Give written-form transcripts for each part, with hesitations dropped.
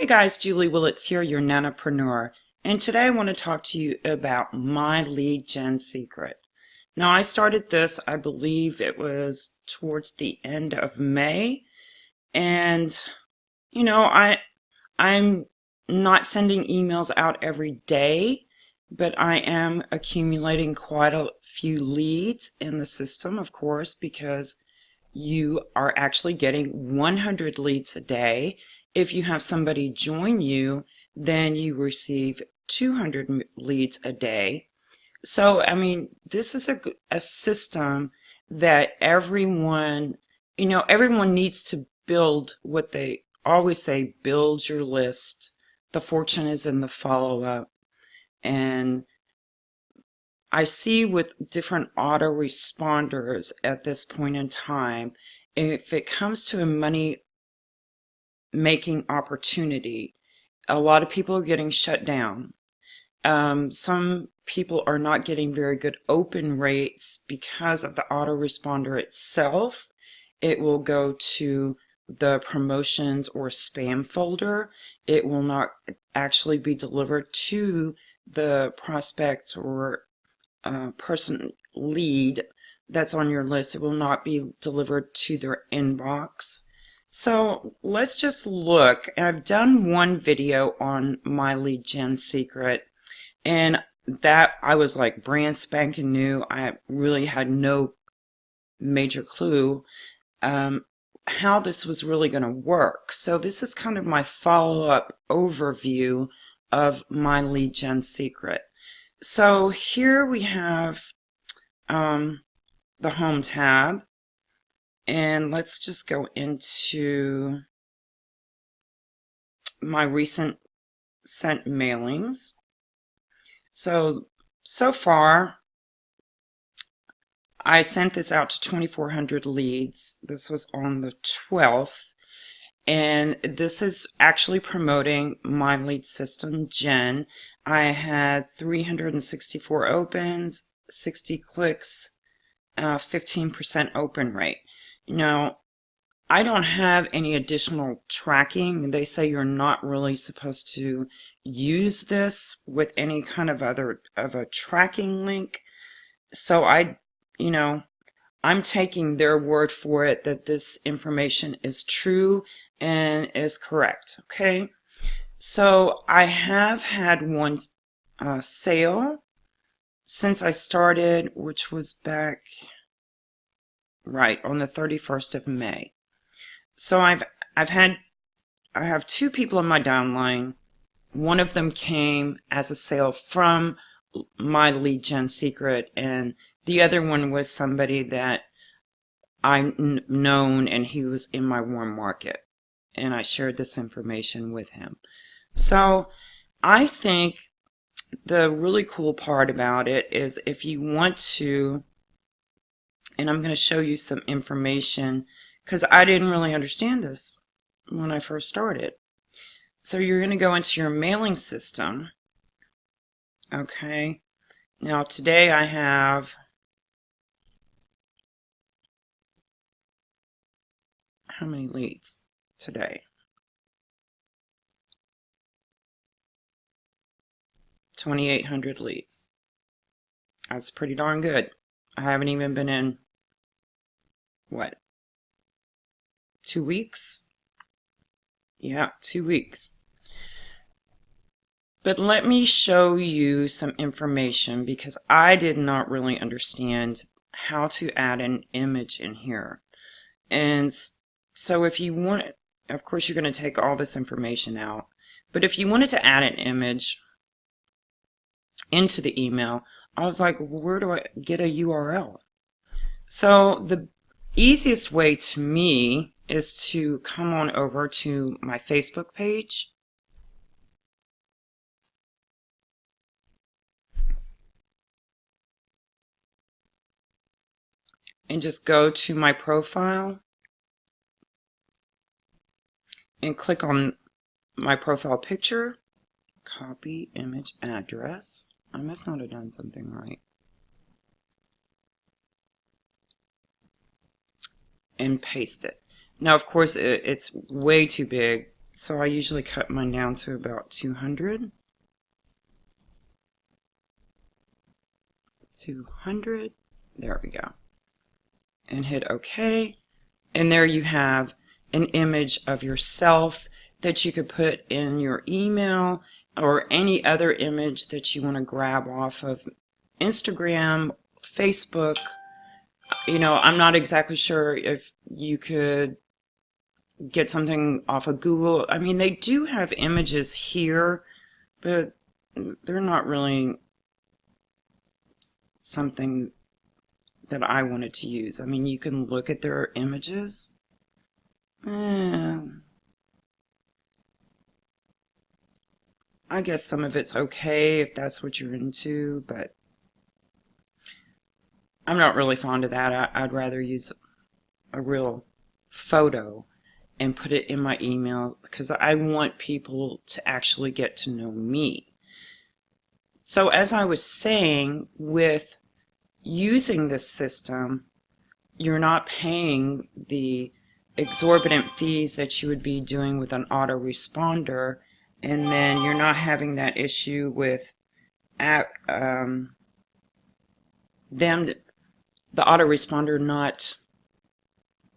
guys, Julie Willits here, your nanopreneur, and today I want to talk to you about my lead gen secret. Now, I started this, I believe it was towards the end of May, and I'm not sending emails out every day, but I am accumulating quite a few leads in the system, of course, because you are actually getting 100 leads a day. If you have somebody join you, then you receive 200 leads a day. So, I mean, this is a system that everyone needs to build what they always say, build your list. The fortune is in the follow-up. And I see with different autoresponders at this point in time, if it comes to a money making opportunity, a lot of people are getting shut down. Some people are not getting very good open rates because of the autoresponder itself. It will go to the promotions or spam folder. It will not actually be delivered to the prospect or person lead that's on your list. It will not be delivered to their inbox. So let's just look. I've done one video on my lead gen secret, and that I was like brand spanking new. I really had no major clue how this was really going to work. So this is kind of my follow-up overview of my lead gen secret. So here we have the home tab, and let's just go into my recent sent mailings. So far I sent this out to 2,400 leads. This was on the 12th, and this is actually promoting my lead system gen. I had 364 opens, 60 clicks, 15% open rate. I don't have any additional tracking. They say you're not really supposed to use this with any kind of a tracking link. So I'm taking their word for it that this information is true and is correct. Okay. So I have had one sale since I started, which was back right on the 31st of May. So I have two people in my downline. One of them came as a sale from my lead gen secret, and the other one was somebody that I've known, and he was in my warm market, and I shared this information with him. So I think the really cool part about it is if you want to, and I'm going to show you some information because I didn't really understand this when I first started. So you're going to go into your mailing system. Okay. Now today I have how many leads today? 2,800 leads. That's pretty darn good. I haven't even been in, what, 2 weeks? Yeah, 2 weeks. But let me show you some information because I did not really understand how to add an image in here. And so if you want, of course you're going to take all this information out, but if you wanted to add an image into the email, I was like, where do I get a URL? So the easiest way to me is to come on over to my Facebook page. And just go to my profile and click on my profile picture, copy image address. I must not have done something right. And paste it. Now, of course, it's way too big, So I usually cut mine down to about 200. 200. There we go. And hit OK. And there you have an image of yourself that you could put in your email, or any other image that you want to grab off of Instagram, Facebook. You know, I'm not exactly sure if you could get something off of Google. I mean, they do have images here, but they're not really something that I wanted to use. I mean, you can look at their images. I guess some of it's okay if that's what you're into, but I'm not really fond of that. I'd rather use a real photo and put it in my email, because I want people to actually get to know me. So as I was saying, with using this system, you're not paying the exorbitant fees that you would be doing with an autoresponder, and then you're not having that issue with them, the autoresponder, not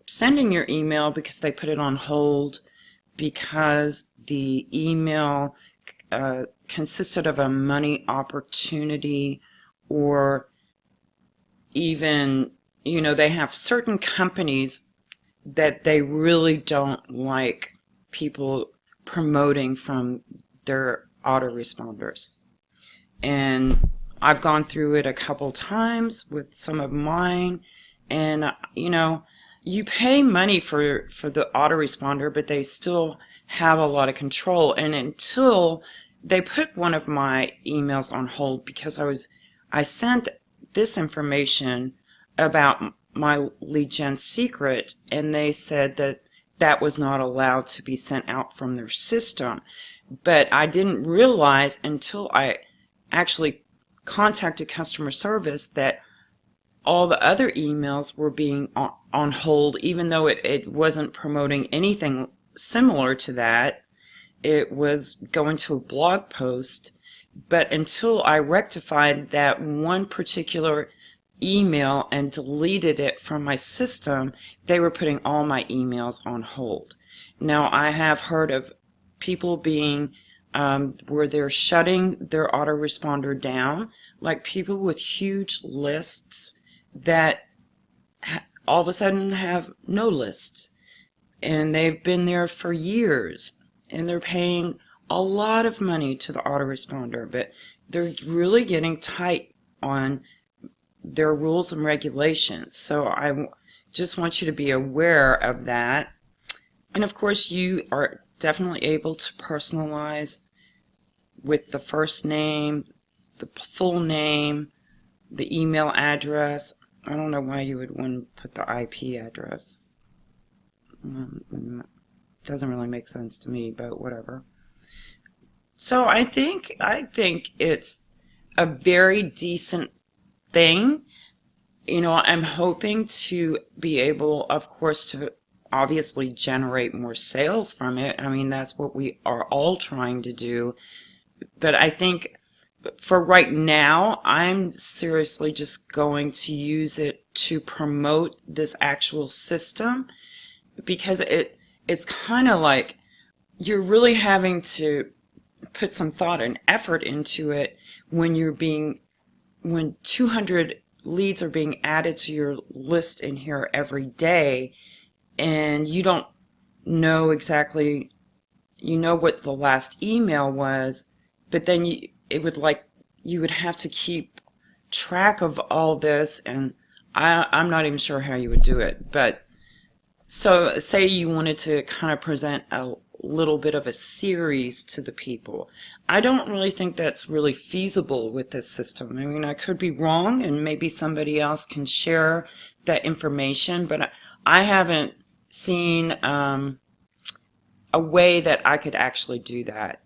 sending your email because they put it on hold because the email consisted of a money opportunity, or even, you know, they have certain companies that they really don't like people promoting from their autoresponders. And I've gone through it a couple times with some of mine, and you know, you pay money for the autoresponder, but they still have a lot of control. And until they put one of my emails on hold because I sent this information about my lead gen secret, and they said that that was not allowed to be sent out from their system. But I didn't realize until I actually contacted customer service that all the other emails were being on hold, even though it wasn't promoting anything similar to that. It was going to a blog post. But until I rectified that one particular email and deleted it from my system, they were putting all my emails on hold. Now, I have heard of people being where they're shutting their autoresponder down, like people with huge lists that all of a sudden have no lists, and they've been there for years, and they're paying a lot of money to the autoresponder, but they're really getting tight on their rules and regulations. So I just want you to be aware of that. And of course, you are definitely able to personalize with the first name, the full name, the email address. I don't know why you would want to put the IP address. Doesn't really make sense to me, but whatever. So I think it's a very decent thing. You know, I'm hoping to be able, of course, to obviously generate more sales from it. I mean, that's what we are all trying to do. But I think for right now, I'm seriously just going to use it to promote this actual system, because it's kind of like you're really having to put some thought and effort into it when 200 leads are being added to your list in here every day, and you don't know exactly, you know what the last email was, but then you would have to keep track of all this, and I'm not even sure how you would do it. But so say you wanted to kind of present a little bit of a series to the people. I don't really think that's really feasible with this system. I mean, I could be wrong, and maybe somebody else can share that information, but I haven't seen a way that I could actually do that.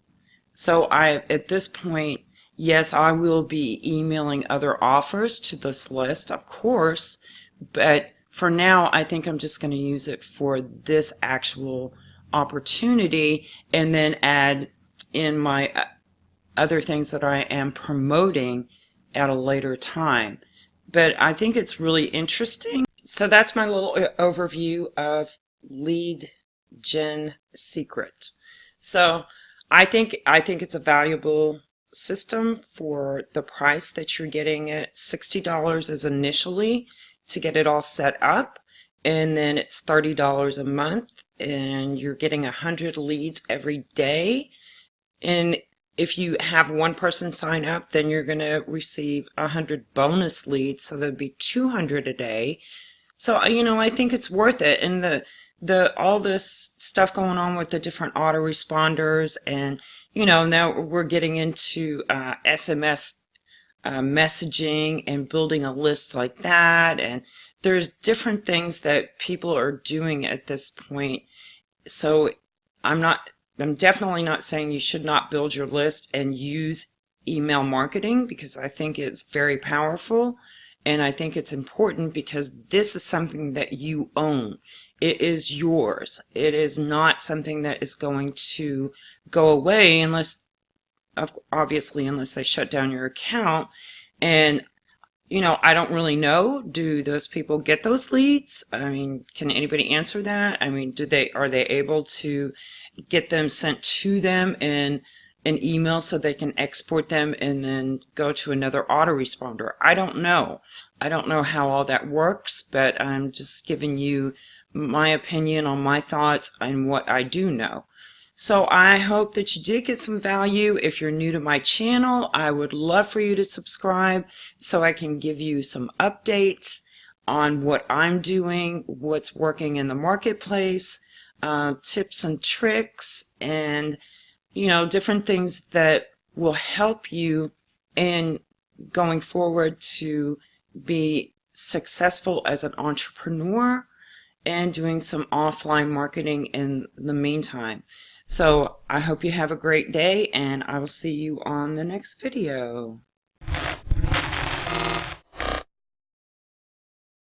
So at this point, yes, I will be emailing other offers to this list, of course, but for now, I think I'm just going to use it for this actual opportunity and then add in my other things that I am promoting at a later time. But I think it's really interesting. So that's my little overview of Lead Gen Secret. So I think it's a valuable system for the price that you're getting it. $60 is initially to get it all set up, and then it's $30 a month, and you're getting 100 leads every day. And if you have one person sign up, then you're going to receive 100 bonus leads, so there'd be 200 a day. So, I think it's worth it. And the all this stuff going on with the different autoresponders, and now we're getting into SMS messaging and building a list like that, and there's different things that people are doing at this point. So I'm definitely not saying you should not build your list and use email marketing, because I think it's very powerful. And I think it's important because this is something that you own. It is yours. It is not something that is going to go away obviously, unless they shut down your account. And, I don't really know. Do those people get those leads? I mean, can anybody answer that? I mean, are they able to get them sent to them in an email so they can export them and then go to another autoresponder? I don't know. I don't know how all that works, but I'm just giving you my opinion on my thoughts and what I do know. So I hope that you did get some value. If you're new to my channel, I would love for you to subscribe so I can give you some updates on what I'm doing, what's working in the marketplace, tips and tricks, and different things that will help you in going forward to be successful as an entrepreneur and doing some offline marketing in the meantime. So I hope you have a great day, and I will see you on the next video.